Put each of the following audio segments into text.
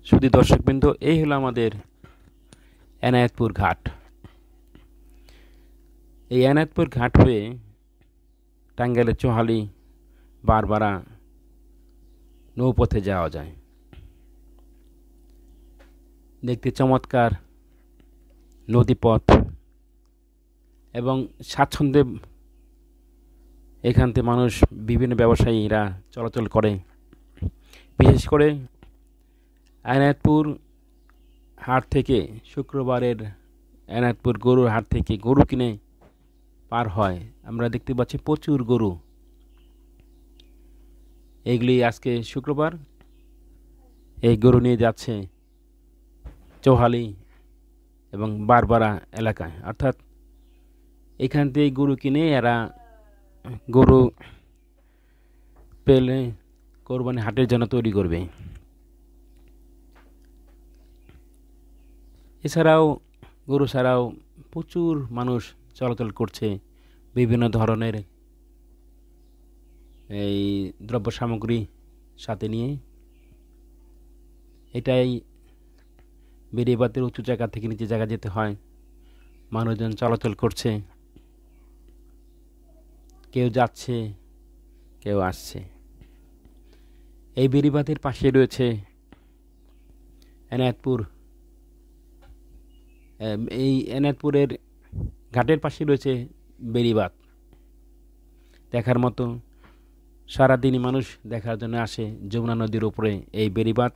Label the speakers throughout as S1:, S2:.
S1: শুধু দর্শকবৃন্দ, এই হলো আমাদের এনায়েতপুর ঘাট। এই এনায়েতপুর ঘাট হয়ে টাঙ্গাইলের চোহালি বারবারা নৌপথে যাওয়া যায়। দেখতে চমৎকার নদীপথ এবং স্বাচ্ছন্দ্যে এখান থেকে মানুষ বিভিন্ন ব্যবসায়ীরা চলাচল করে। বিশেষ করে এনায়েতপুর হাট থেকে শুক্রবারের এনায়েতপুর গরুর হাট থেকে গরু কিনে পার হয়। আমরা দেখতে পাচ্ছি প্রচুর গরু। এগুলি আজকে শুক্রবার এই গরু নিয়ে যাচ্ছে চৌহালি এবং বারবারা এলাকায়, অর্থাৎ এখান থেকে গরু কিনে এরা গরু পেলে কোরবানি হাটের জন্য তৈরি করবে। এছাড়াও গরু ছাড়াও প্রচুর মানুষ চলাচল করছে বিভিন্ন ধরনের এই দ্রব্য সামগ্রী সাথে নিয়ে। এটাই বেড়িবাঁধের উঁচু জায়গা থেকে নিচে জায়গা যেতে হয়। মানুষজন চলাচল করছে, কেউ যাচ্ছে কেউ আসছে। এই বেড়িবাঁধের পাশে রয়েছে এনায়েতপুর। এই এনায়েতপুরের ঘাটের পাশে রয়েছে বেড়িবাঁধ, দেখার মতো। সারাদিনই মানুষ দেখার জন্য আসে যমুনা নদীর উপরে এই বেড়িবাঁধ।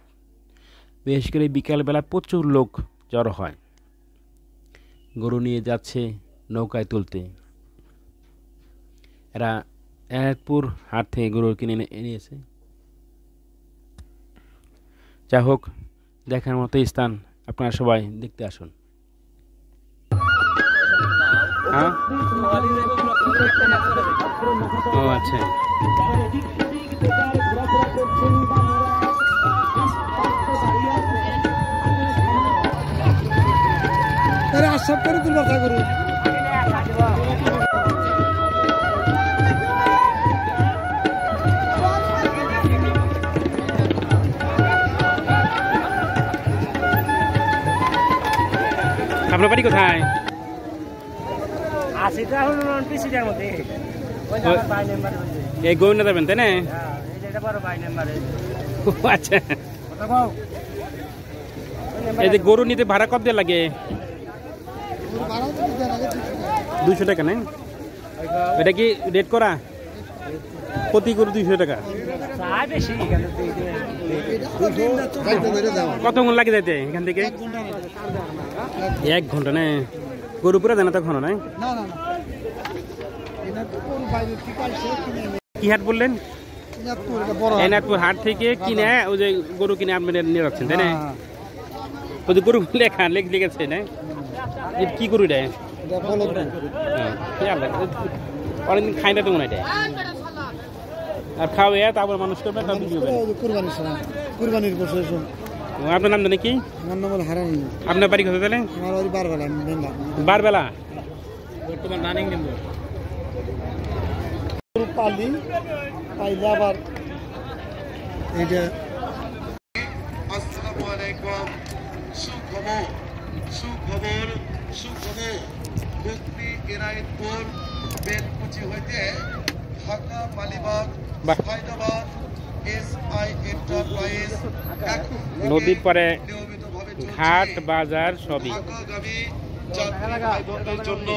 S1: বিশেষ করে বিকালবেলা প্রচুর লোক জড়ো হয়, গরু নিয়ে যাচ্ছে নৌকায় তুলতে। এরা এনায়েতপুর হাট থেকে গরু কিনে এনেছে। যাই হোক, দেখার মতো স্থান, আপনারা সবাই দেখতে আসুন। হ্যাঁ, ও আচ্ছা।
S2: আশা করে তুলবা করু
S1: আপনার বাড়ি কোথায়? এই গৌরীনাথ যাবেন তাই না? আচ্ছা, এই যে গরু নিতে ভাড়া কত দিয়ে লাগে? 200 টাকা না? এটা কি রেট করা? প্রতি গরু 200 টাকা। কতক্ষণ লাগে যাইতে এখান থেকে? 1 ঘন্টা না? গরু পুরা দেয় না তখন? না, কি হাট বললেন? এনায়েতপুর হাট থেকে কিনে ওই যে গরু কিনে আপনি নিয়ে যাচ্ছেন তাই না? ওই যে গরু লেখা লিখেছে না? কি গরু দেয়? অনেকদিন খাই না তো মনে হয়। আর খাওয়া তারপর মানুষ করবে, আপনার নাম জানে কি?
S2: আমার নাম হল হারান।
S1: আপনার বাড়ি কোথায় তাহলে?
S2: আমার বাড়ি বারবেলা।
S1: বারবেলা
S2: বর্তমান রানিং কিন্তু পালি পাইলে আবার এইটা। আসসালামু আলাইকুম। সুখবর সুখবর সুখবর। মুক্তি এনায়েতপুর বেলকুচি হইতে ঢাকা মালিবাগ হায়দ্রাবাদ SI এন্টারপ্রাইজ
S1: নদীর পরে ঘাট বাজার সবই।
S2: ঢাকাগামী যাত্রী ভাই বোনদের জন্য